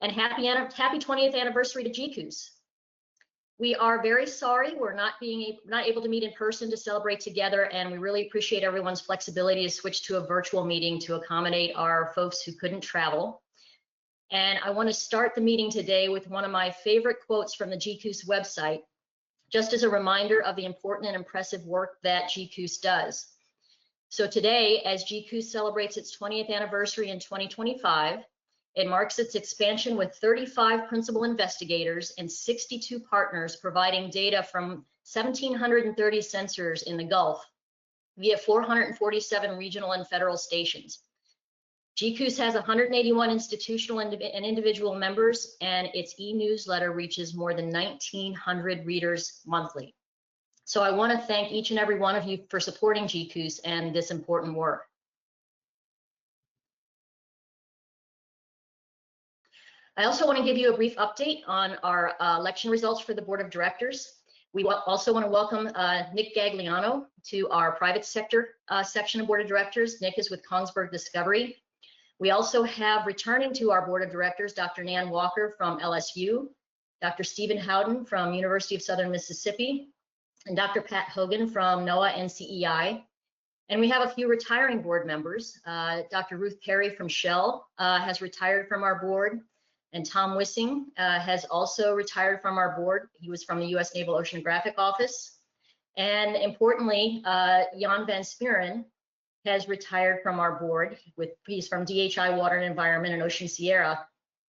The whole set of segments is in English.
and happy 20th anniversary to GCOOS. We are very sorry we're not able to meet in person to celebrate together, and we really appreciate everyone's flexibility to switch to a virtual meeting to accommodate our folks who couldn't travel. And I want to start the meeting today with one of my favorite quotes from the GCOOS website, just as a reminder of the important and impressive work that GCOOS does. So today, as GCOOS celebrates its 20th anniversary in 2025, it marks its expansion with 35 principal investigators and 62 partners providing data from 1,730 sensors in the Gulf via 447 regional and federal stations. GCOOS has 181 institutional and individual members, and its e-newsletter reaches more than 1,900 readers monthly. So I want to thank each and every one of you for supporting GCOOS and this important work. I also want to give you a brief update on our election results for the Board of Directors. We also want to welcome Nick Gagliano to our private sector section of Board of Directors. Nick is with Kongsberg Discovery. We also have returning to our Board of Directors, Dr. Nan Walker from LSU, Dr. Stephen Howden from University of Southern Mississippi, and Dr. Pat Hogan from NOAA and CEI. And we have a few retiring board members. Dr. Ruth Perry from Shell has retired from our board. And Tom Wissing has also retired from our board. He was from the U.S. Naval Oceanographic Office. And importantly, Jan Van Spieren has retired from our board. He's from DHI Water and Environment and Ocean Sierra.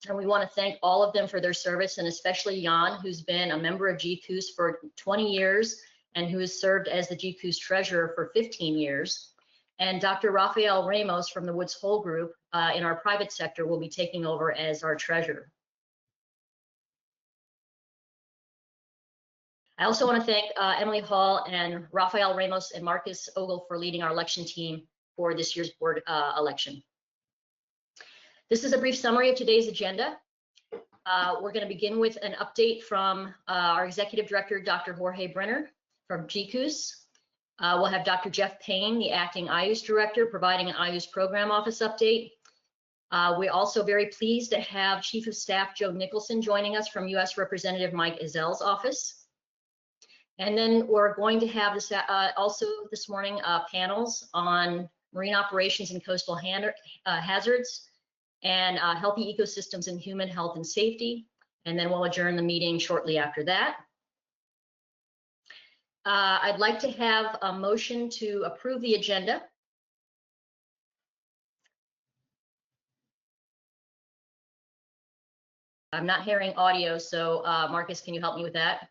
And we want to thank all of them for their service, and especially Jan, who's been a member of GCOOS for 20 years and who has served as the GCOOS treasurer for 15 years. And Dr. Rafael Ramos from the Woods Hole Group in our private sector will be taking over as our treasurer. I also want to thank Emily Hall and Rafael Ramos and Marcus Ogle for leading our election team for this year's board election. This is a brief summary of today's agenda. We're going to begin with an update from our executive director, Dr. Jorge Brenner from GCOOS. We'll have Dr. Jeff Payne, the acting IUS director, providing an IUS program office update. We're also very pleased to have Chief of Staff Joe Nicholson joining us from U.S. Representative Mike Ezel's office. And then we're going to have this, also this morning panels on marine operations and coastal hazards and healthy ecosystems and human health and safety. And then we'll adjourn the meeting shortly after that. I'd like to have a motion to approve the agenda. I'm not hearing audio, so Marcus, can you help me with that?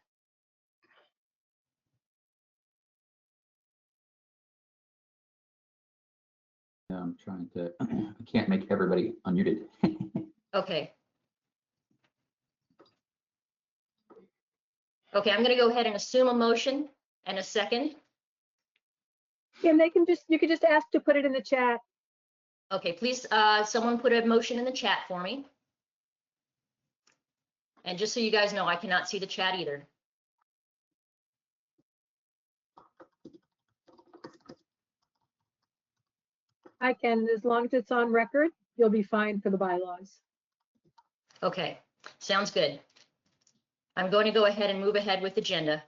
I'm trying to, I can't make everybody unmuted. Okay. Okay, I'm going to go ahead and assume a motion and a second. Yeah, and you can just ask to put it in the chat. Okay, please, someone put a motion in the chat for me. And just so you guys know, I cannot see the chat either. I can, as long as it's on record, you'll be fine for the bylaws. Okay, sounds good. I'm going to go ahead and move ahead with the agenda.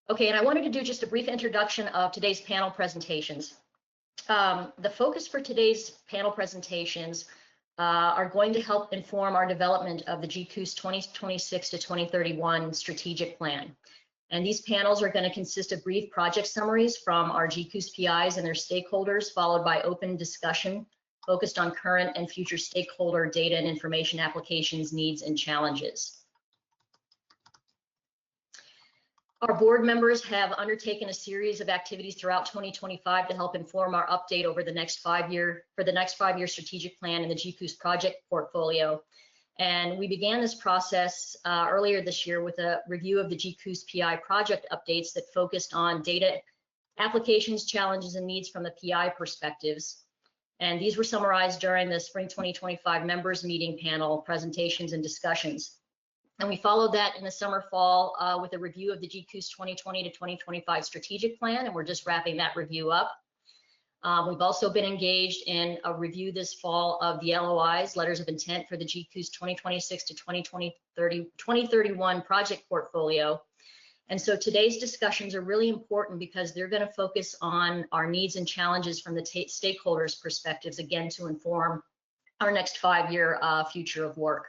Okay, and I wanted to do just a brief introduction of today's panel presentations. The focus for today's panel presentations are going to help inform our development of the GCOOS 2026 to 2031 strategic plan. And these panels are going to consist of brief project summaries from our GCOOS PIs and their stakeholders, followed by open discussion focused on current and future stakeholder data and information applications, needs, and challenges. Our board members have undertaken a series of activities throughout 2025 to help inform our update over the next 5-year strategic plan in the GCOOS project portfolio. And we began this process earlier this year with a review of the GCOOS PI project updates that focused on data applications, challenges, and needs from the PI perspectives. And these were summarized during the Spring 2025 members meeting panel presentations and discussions. And we followed that in the summer fall with a review of the GCOOS 2020 to 2025 strategic plan, and we're just wrapping that review up. We've also been engaged in a review this fall of the LOIs, letters of intent, for the GCOOS 2026 to 2031 project portfolio. And so today's discussions are really important because they're going to focus on our needs and challenges from the stakeholders' perspectives, again, to inform our next 5-year future of work.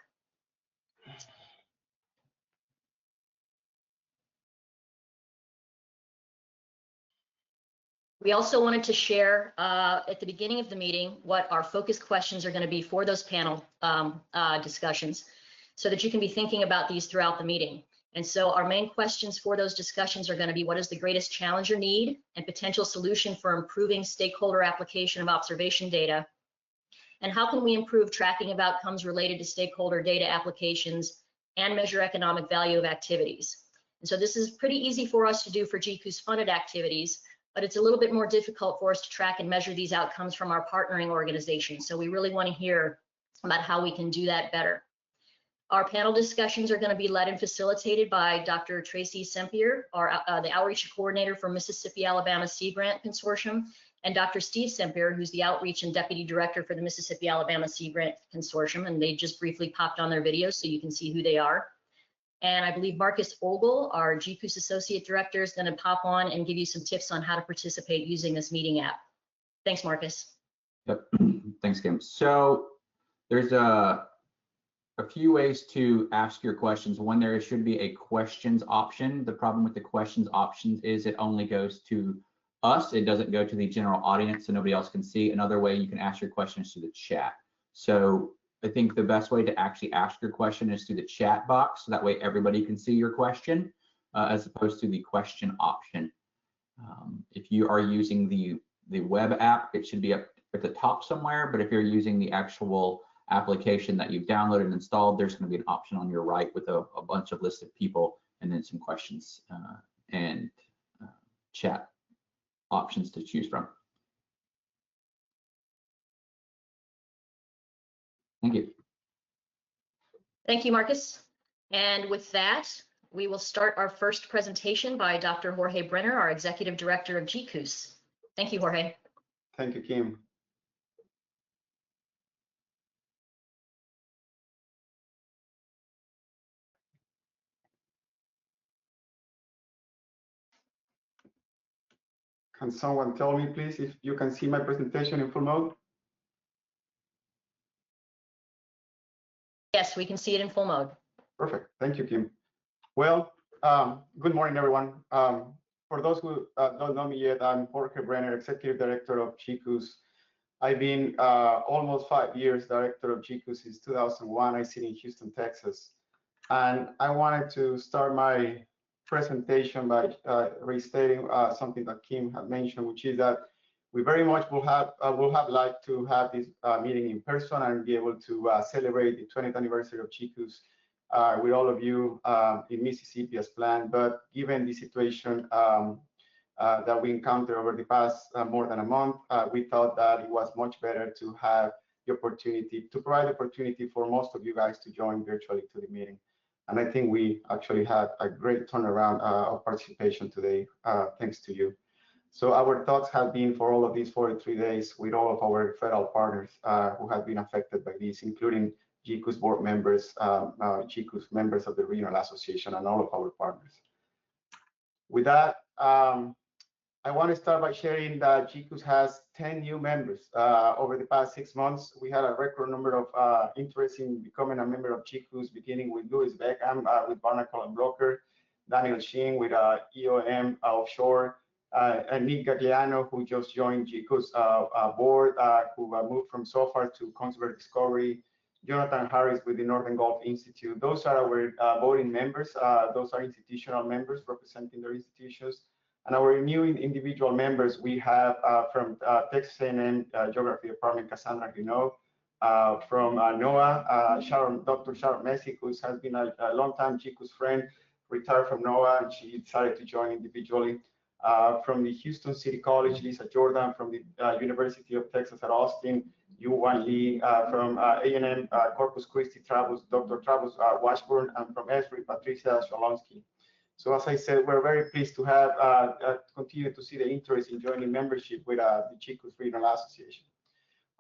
We also wanted to share at the beginning of the meeting what our focus questions are going to be for those panel discussions, so that you can be thinking about these throughout the meeting. And so our main questions for those discussions are going to be: what is the greatest challenge or need and potential solution for improving stakeholder application of observation data? And how can we improve tracking of outcomes related to stakeholder data applications and measure economic value of activities? And so this is pretty easy for us to do for GCOOS funded activities, but it's a little bit more difficult for us to track and measure these outcomes from our partnering organizations. So we really want to hear about how we can do that better. Our panel discussions are going to be led and facilitated by Dr. Tracy Sempier, the outreach coordinator for Mississippi-Alabama Sea Grant Consortium, and Dr. Steve Sempier, who's the outreach and deputy director for the Mississippi-Alabama Sea Grant Consortium. And they just briefly popped on their video so you can see who they are. And I believe Marcus Ogle, our GCOOS associate director, is going to pop on and give you some tips on how to participate using this meeting app. Thanks, Marcus. Yep. Thanks, Kim. So there's a few ways to ask your questions. One, there should be a questions option. The problem with the questions options is it only goes to us. It doesn't go to the general audience, so nobody else can see. Another way you can ask your questions through the chat. So I think the best way to actually ask your question is through the chat box, so that way everybody can see your question, as opposed to the question option. If you are using the web app, it should be up at the top somewhere, but if you're using the actual application that you've downloaded and installed, there's going to be an option on your right with a bunch of listed people and then some questions and chat options to choose from. Thank you. Thank you, Marcus. And with that, we will start our first presentation by Dr. Jorge Brenner, our Executive Director of GCOOS. Thank you, Jorge. Thank you, Kim. Can someone tell me, please, if you can see my presentation in full mode? Yes, we can see it in full mode. Perfect. Thank you, Kim. Well, good morning, everyone. For those who don't know me yet, I'm Jorge Brenner, Executive Director of GCOOS. I've been almost 5 years Director of GCOOS since 2001. I sit in Houston, Texas. And I wanted to start my presentation by restating something that Kim had mentioned, which is that we very much will have liked to have this meeting in person and be able to celebrate the 20th anniversary of GCOOS with all of you in Mississippi as planned. But given the situation that we encountered over the past more than a month, we thought that it was much better to have the opportunity, to provide the opportunity for most of you guys to join virtually to the meeting. And I think we actually had a great turnaround of participation today, thanks to you. So our thoughts have been for all of these 43 days with all of our federal partners who have been affected by this, including GCOOS board members, GCOOS members of the Regional Association, and all of our partners. With that, I want to start by sharing that GCOOS has 10 new members. Over the past 6 months, we had a record number of interest in becoming a member of GCOOS, beginning with Louis Beckham with Barnacle and Blocker, Daniel Sheen with EOM Offshore, and Nick Gagliano, who just joined GCOOS board, who moved from SOFAR to Kongsberg Discovery, Jonathan Harris with the Northern Gulf Institute. Those are our voting members. Those are institutional members representing their institutions. And our new individual members, we have from Texas A&M Geography Department, Cassandra Guinaud, from NOAA, Dr. Sharon Messi, who has been a longtime GCOOS friend, retired from NOAA, and she decided to join individually. From the Houston City College, Lisa Jordan. From the University of Texas at Austin, Yuan Lee, from A&M Corpus Christi, Dr. Travis Washburn, and from Esri, Patricia Shalonsky. So as I said, we're very pleased to have continue to see the interest in joining membership with the GCOOS Regional Association.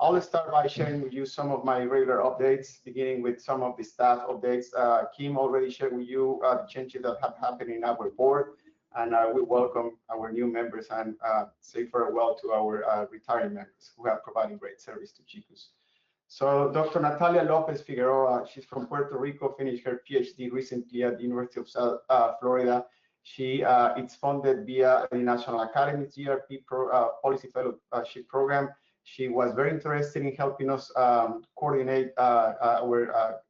I'll start by sharing with you some of my regular updates, beginning with some of the staff updates. Kim already shared with you the changes that have happened in our board, and we welcome our new members and say farewell to our retiring members who have provided great service to GCOOS. So Dr. Natalia Lopez Figueroa, she's from Puerto Rico, finished her PhD recently at the University of South Florida. It's funded via the National Academy's GRP Policy Fellowship Program. She was very interested in helping us coordinate our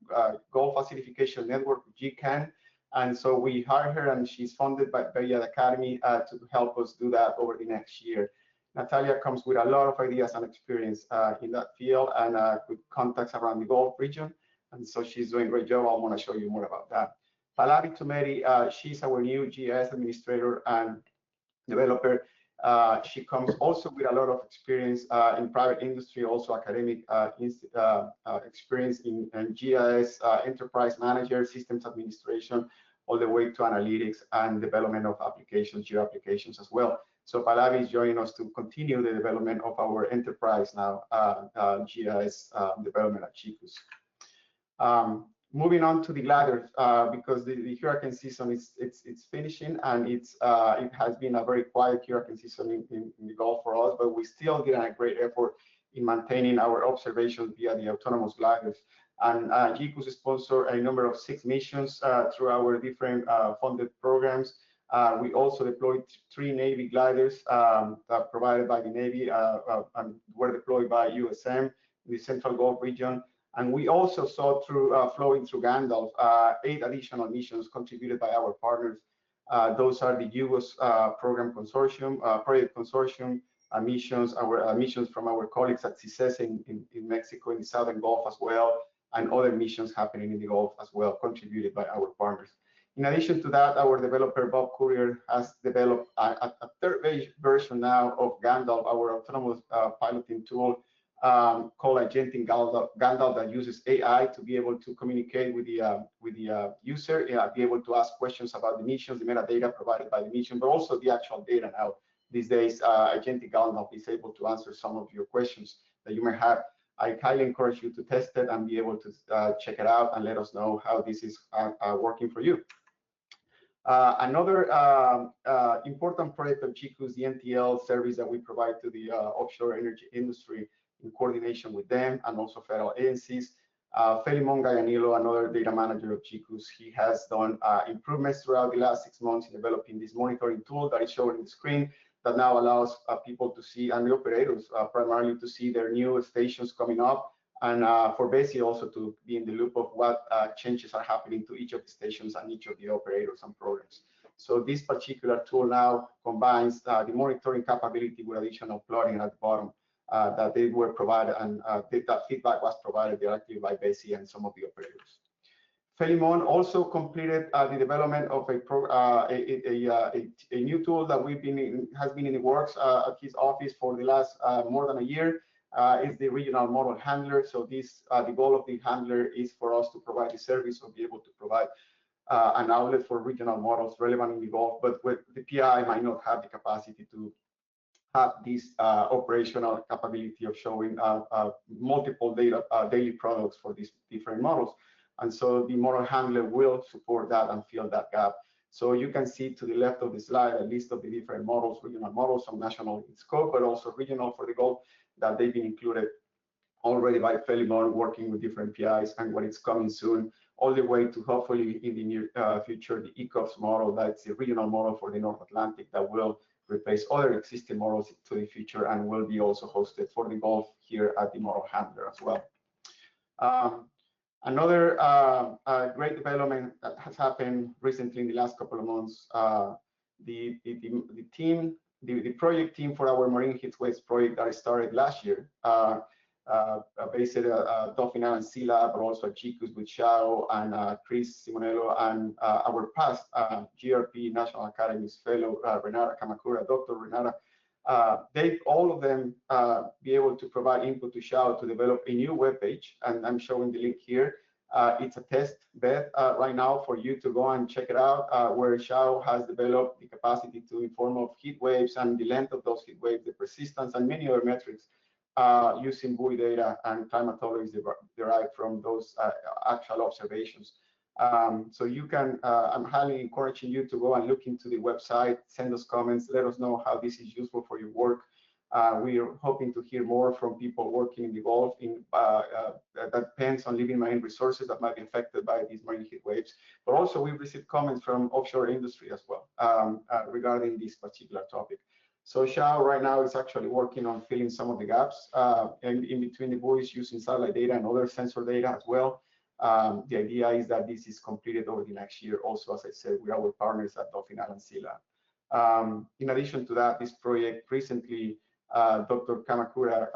Gulf Acidification Network, GCAN. And so we hired her, and she's funded by the Academy to help us do that over the next year. Natalia comes with a lot of ideas and experience in that field and with contacts around the Gulf region. And so she's doing a great job. I want to show you more about that. Pallavi Tumeri, she's our new GIS administrator and developer. She comes also with a lot of experience in private industry, also academic experience in GIS, enterprise manager, systems administration, all the way to analytics and development of applications, geo applications as well. So Pallavi is joining us to continue the development of our enterprise now GIS development at GCOOS. Moving on to the gliders, because the hurricane season it's finishing, and it has been a very quiet hurricane season in the Gulf for us, but we still did a great effort in maintaining our observations via the autonomous gliders. And GCOOS sponsor a number of 6 missions through our different funded programs. We also deployed 3 Navy gliders provided by the Navy and were deployed by USM in the Central Gulf region. And we also saw through flowing through Gandalf 8 additional missions contributed by our partners. Those are the GCOOS Program Consortium, Project Consortium missions, our missions from our colleagues at CISES in Mexico, in the Southern Gulf as well, and other missions happening in the Gulf as well, contributed by our partners. In addition to that, our developer, Bob Courier, has developed a 3rd version now of Gandalf, our autonomous piloting tool, called Agentic Gandalf, that uses AI to be able to communicate with the user, be able to ask questions about the missions, the metadata provided by the mission, but also the actual data now. These days, Agentic Gandalf is able to answer some of your questions that you may have. I highly encourage you to test it and be able to check it out and let us know how this is working for you. Another important project of GCOOS, the NTL service that we provide to the offshore energy industry in coordination with them and also federal agencies. Felimon Gayanilo, another data manager of GCOOS, he has done improvements throughout the last 6 months in developing this monitoring tool that is shown on the screen that now allows people to see, and the operators primarily, to see their new stations coming up, and for basically also to be in the loop of what changes are happening to each of the stations and each of the operators and programs. So this particular tool now combines the monitoring capability with additional plotting at the bottom that they were provided, and that feedback was provided directly by BESI and some of the operators. Felimon also completed the development of a new tool that has been in the works at his office for the last more than a year. Is the regional model handler. So this the goal of the handler is for us to provide the service or be able to provide an outlet for regional models relevant in the Gulf, but with the PI might not have the capacity to have this operational capability of showing multiple daily products for these different models. And so the model handler will support that and fill that gap. So you can see to the left of the slide a list of the different models, regional models, some national in scope, but also regional for the Gulf, that they've been included already by Felimon, working with different PIs, and what is coming soon, all the way to hopefully in the near future, the ECOPS model, that's the regional model for the North Atlantic that will replace other existing models to the future and will be also hosted for the Gulf here at the model handler as well. Another great development that has happened recently in the last couple of months, the project team for our Marine Hits Waves project that started last year, based at Dolphin Island Sea Lab, but also at GCOOS with Xiao and Chris Simonello, and our past GRP National Academies fellow Renata Kamakura, Dr. Renata all of them be able to provide input to SHAO to develop a new web page, and I'm showing the link here. It's a test bed right now for you to go and check it out, where SHAO has developed the capacity to inform of heat waves and the length of those heat waves, the persistence, and many other metrics using buoy data and climatologies derived from those actual observations. So you can, I'm highly encouraging you to go and look into the website, send us comments, let us know how this is useful for your work. We are hoping to hear more from people working in the Gulf that depends on living marine resources that might be affected by these marine heat waves. But also we've received comments from offshore industry as well regarding this particular topic. So SHAO right now is actually working on filling some of the gaps in between the buoys using satellite data and other sensor data as well. The idea is that this is completed over the next year. Also, as I said, with our partners at Dauphin Island Sea Lab. In addition to that, this project recently, Dr. Kamakura,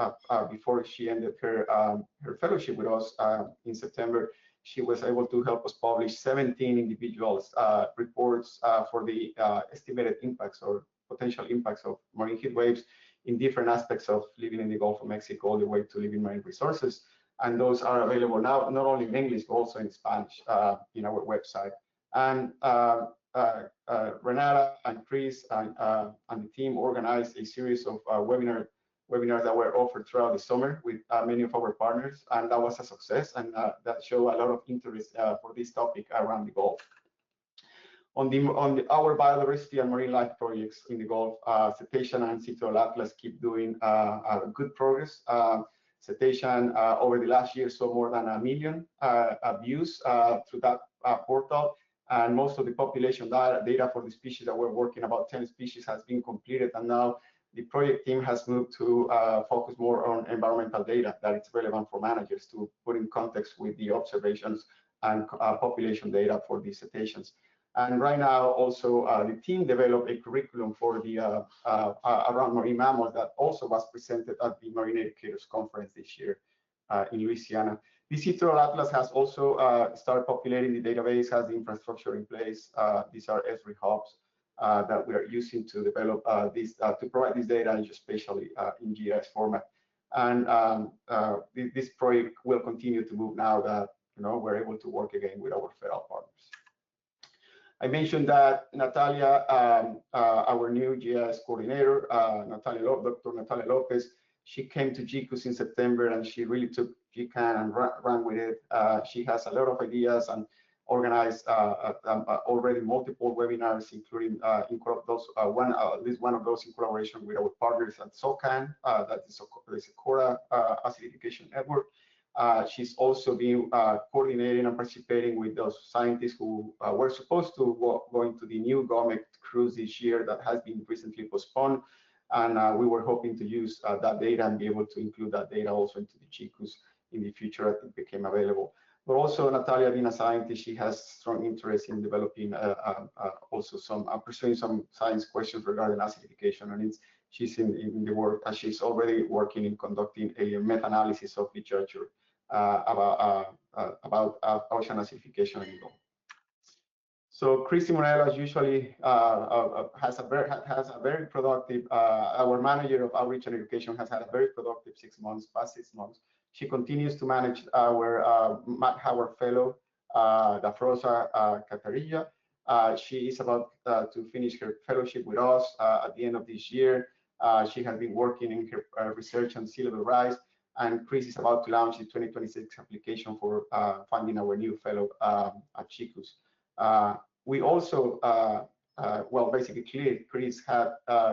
before she ended her fellowship with us in September, she was able to help us publish 17 individuals reports for the estimated impacts or potential impacts of marine heat waves in different aspects of living in the Gulf of Mexico, all the way to living marine resources. And those are available now, not only in English, but also in Spanish in our website. And Renata and Chris and the team organized a series of webinars that were offered throughout the summer with many of our partners, and that was a success, and that showed a lot of interest for this topic around the Gulf. On our biodiversity and marine life projects in the Gulf, Cetacean and Sea Turtle Atlas keep doing good progress. Cetacean over the last year saw more than 1 million views through that portal, and most of the population data for the species that we're working, about 10 species, has been completed, and now the project team has moved to focus more on environmental data that is relevant for managers to put in context with the observations and population data for the cetaceans. And right now, also, the team developed a curriculum for the around marine mammals that also was presented at the Marine Educators Conference this year in Louisiana. The Sea Turtle Atlas has also started populating the database, has the infrastructure in place. These are Esri hubs that we are using to develop to provide this data, especially in GIS format. And this project will continue to move now that we're able to work again with our federal partners. I mentioned that Natalia, our new GIS coordinator, Dr. Natalia Lopez, she came to GCOOS in September, and she really took GCAN and ran with it. She has a lot of ideas and organized already multiple webinars, including at least one of those in collaboration with our partners at SOCAN, that is the Socorro Acidification Network. She's also been coordinating and participating with those scientists who were supposed to go into the new GOMET cruise this year that has been recently postponed. And we were hoping to use that data and be able to include that data also into the GCOOS in the future as it became available. But also, Natalia, being a scientist, she has strong interest in developing also pursuing some science questions regarding acidification, and she's in the work, and she's already working in conducting a meta-analysis of literature about ocean acidification in the Gulf. So Chris Simonello, as usually, has a very productive. Our manager of outreach and education has had a very productive past 6 months. She continues to manage our Matt Howard Fellow, Dafrosa Catarilla. She is about to finish her fellowship with us at the end of this year. She has been working in her research on sea level rise, and Chris is about to launch the 2026 application for funding our new fellow at GCOOS. We also, well, basically, Chris had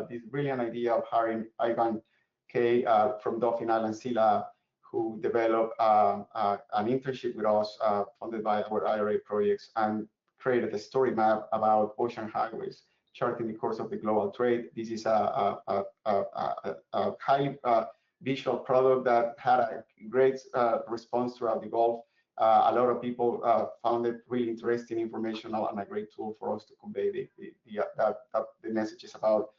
this brilliant idea of hiring Ivan Kay from Dauphin Island Sea Lab, who developed an internship with us funded by our IRA projects, and created a story map about ocean highways, charting the course of the global trade. This is a highly visual product that had a great response throughout the Gulf. A lot of people found it really interesting, informational, and a great tool for us to convey the messages about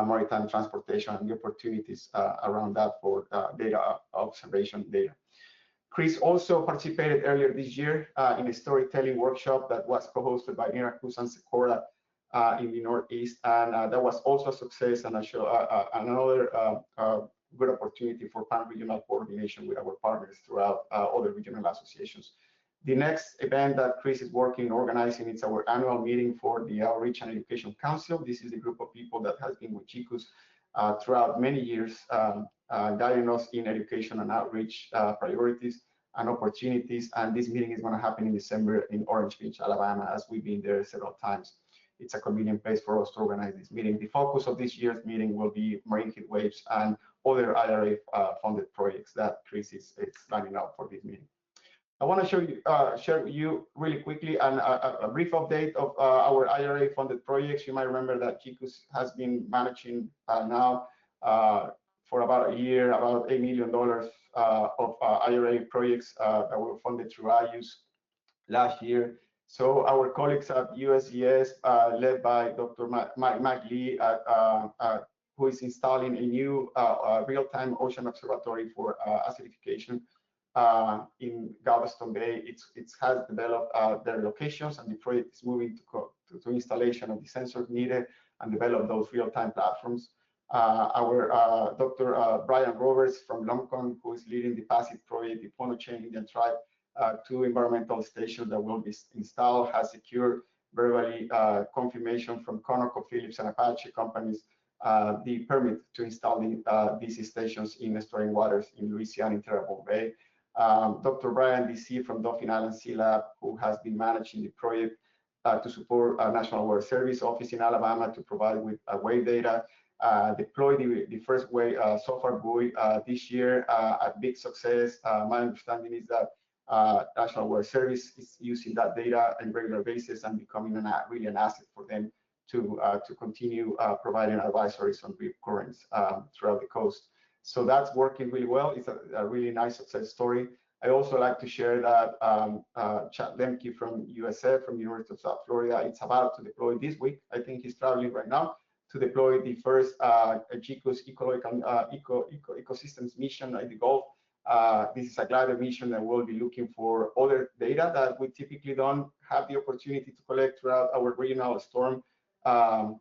maritime transportation and the opportunities around that for data observation data. Chris also participated earlier this year in a storytelling workshop that was co-hosted by Miracruz and Socorro in the Northeast, and that was also a success and another good opportunity for pan-regional coordination with our partners throughout other regional associations. The next event that Chris is working on organizing is our annual meeting for the Outreach and Education Council. This is a group of people that has been with GCOOS throughout many years, guiding us in education and outreach priorities and opportunities. And this meeting is going to happen in December in Orange Beach, Alabama, as we've been there several times. It's a convenient place for us to organize this meeting. The focus of this year's meeting will be marine heat waves and other IRA funded projects that Chris is lining up for this meeting. I want to share with you really quickly a brief update of our IRA funded projects. You might remember that GCOOS has been managing now for about a year, about $8 million of IRA projects that were funded through IUS last year. So our colleagues at USGS, led by Dr. Mike Lee, who is installing a new real-time ocean observatory for acidification in Galveston Bay. It has developed their locations, and the project is moving to installation of the sensors needed and develop those real-time platforms. Our Dr. Brian Roberts from Lomcon, who is leading the PASIT project, the Pono Chain Indian Tribe, 2 environmental stations that will be installed, has secured verbally confirmation from ConocoPhillips and Apache companies the permit to install these stations in estuarine waters in Louisiana in Terrebonne Bay. Dr. Brian DC from Dauphin Island Sea Lab, who has been managing the project to support National Weather Service office in Alabama to provide with wave data, deployed the first wave software buoy this year, a big success. My understanding is that National Weather Service is using that data on a regular basis and becoming really an asset for them to continue providing advisories on reef currents throughout the coast. So that's working really well. It's a really nice success story. I also like to share that Chad Lemke from USF, from University of South Florida, it's about to deploy this week. I think he's traveling right now to deploy the first GCOOS ecosystems mission in the Gulf. This is a glider mission that will be looking for other data that we typically don't have the opportunity to collect throughout our regional storm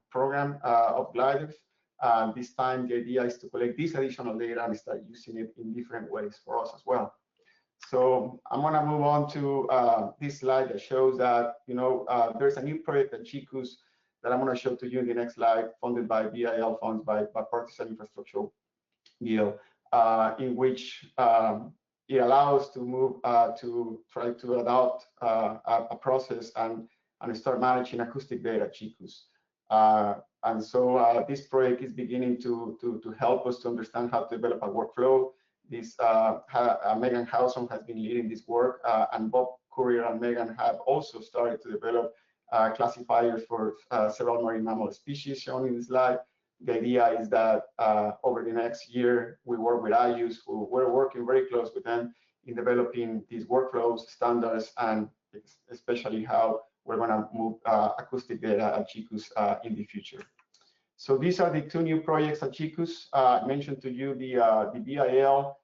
program of gliders. This time, the idea is to collect this additional data and start using it in different ways for us as well. So I'm going to move on to this slide that shows that, there's a new project at GCOOS that I'm going to show to you in the next slide, funded by BIL funds, by Partisan Infrastructure Deal, in which it allows to move to try to adopt a process and start managing acoustic data at GCOOS. And so this project is beginning to help us to understand how to develop a workflow. This Megan Howson has been leading this work, and Bob Courier and Megan have also started to develop classifiers for several marine mammal species shown in this slide. The idea is that over the next year, we work with IUS, who we're working very close with them in developing these workflows, standards, and especially how we're going to move acoustic data at GCOOS in the future. So these are the 2 new projects at GCOOS. I mentioned to you the BIL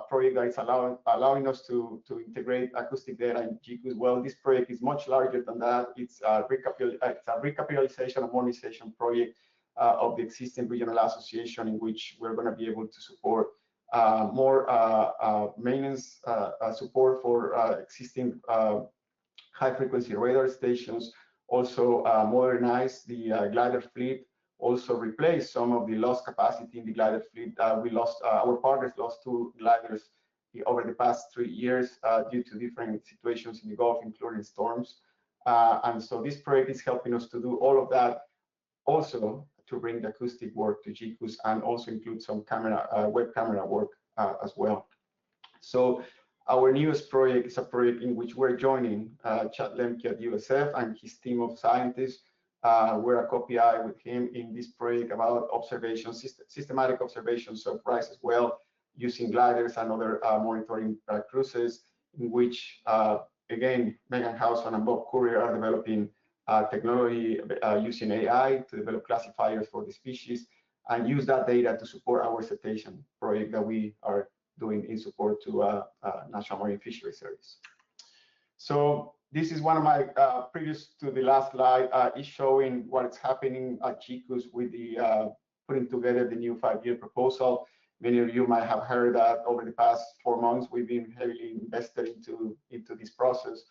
project that is allowing us to integrate acoustic data in GCOOS. Well, this project is much larger than that. It's a recapitalization and modernization project of the existing regional association, in which we're going to be able to support more maintenance support for existing high-frequency radar stations, also modernize the glider fleet, also replace some of the lost capacity in the glider fleet. Our partners lost 2 gliders over the past 3 years due to different situations in the Gulf, including storms. And so this project is helping us to do all of that, also to bring the acoustic work to GCOOS, and also include some web camera work as well. So our newest project is a project in which we're joining Chad Lemke at USF and his team of scientists. We're a co-PI with him in this project about observations, systematic observations of rice as well, using gliders and other monitoring cruises, in which, again, Megan Howson and Bob Courier are developing technology using AI to develop classifiers for the species and use that data to support our cetacean project that we are doing in support to National Marine Fisheries Service. So This is one of my previous to the last slide is showing what's happening at GCOOS with the putting together the new 5-year proposal. Many of you might have heard that over the past 4 months, we've been heavily invested into this process.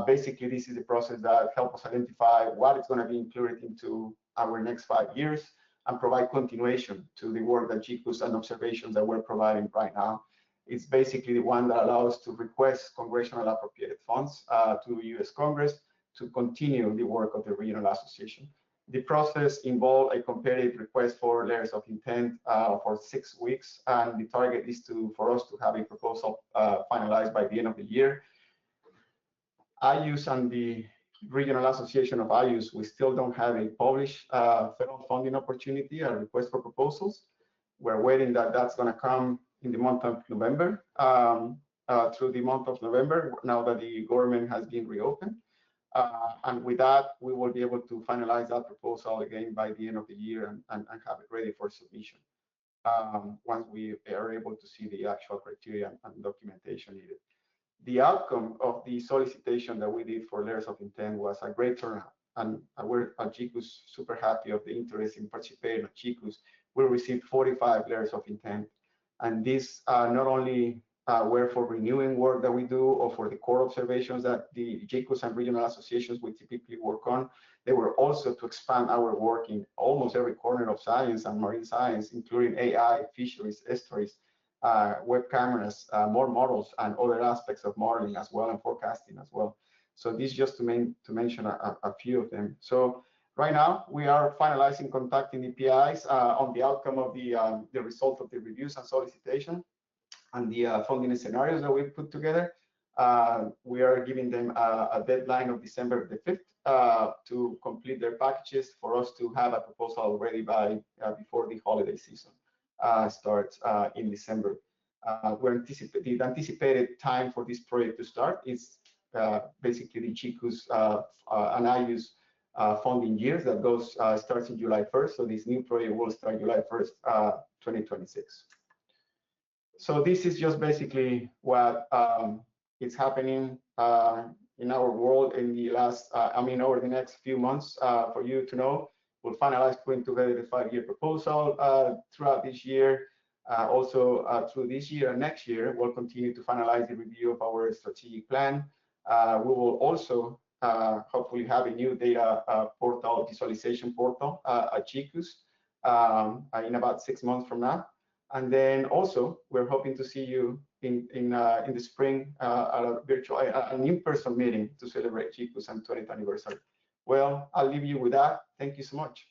Basically, this is a process that helps us identify what is going to be included into our next 5 years and provide continuation to the work that GCOOS and observations that we're providing right now. It's basically the one that allows us to request congressional appropriated funds to the U.S. Congress to continue the work of the regional association. The process involved a competitive request for letters of intent for 6 weeks, and the target is for us to have a proposal finalized by the end of the year. IUS and the Regional Association of IUS, we still don't have a published federal funding opportunity, a request for proposals. We're waiting that's going to come in the month of November, through the month of November, now that the government has been reopened. And with that, we will be able to finalize that proposal again by the end of the year and have it ready for submission once we are able to see the actual criteria and documentation needed. The outcome of the solicitation that we did for letters of intent was a great turnout, and we're at GCOOS super happy of the interest in participating at GCOOS. We received 45 letters of intent, and these not only were for renewing work that we do or for the core observations that the GCOOS and regional associations we typically work on. They were also to expand our work in almost every corner of science and marine science, including AI, fisheries, estuaries, web cameras, more models, and other aspects of modeling as well, and forecasting as well. So this just to mention a few of them. So right now we are finalizing contacting the PIs on the outcome of the result of the reviews and solicitation and the funding scenarios that we put together. We are giving them a deadline of December the 5th to complete their packages for us to have a proposal ready by before the holiday season starts in December. The anticipated time for this project to start is basically the GCOOS and IUS funding years that starts in July 1st. So this new project will start July 1st, 2026. So this is just basically what is happening in our world in the last, over the next few months for you to know. We'll finalize putting together the 5-year proposal throughout this year. Also through this year and next year, we'll continue to finalize the review of our strategic plan. We will also hopefully have a new data portal, visualization portal at GCOOS in about 6 months from now. And then also, we're hoping to see you in the spring at a virtual, an in-person meeting to celebrate GCOOS and 20th anniversary. Well, I'll leave you with that. Thank you so much.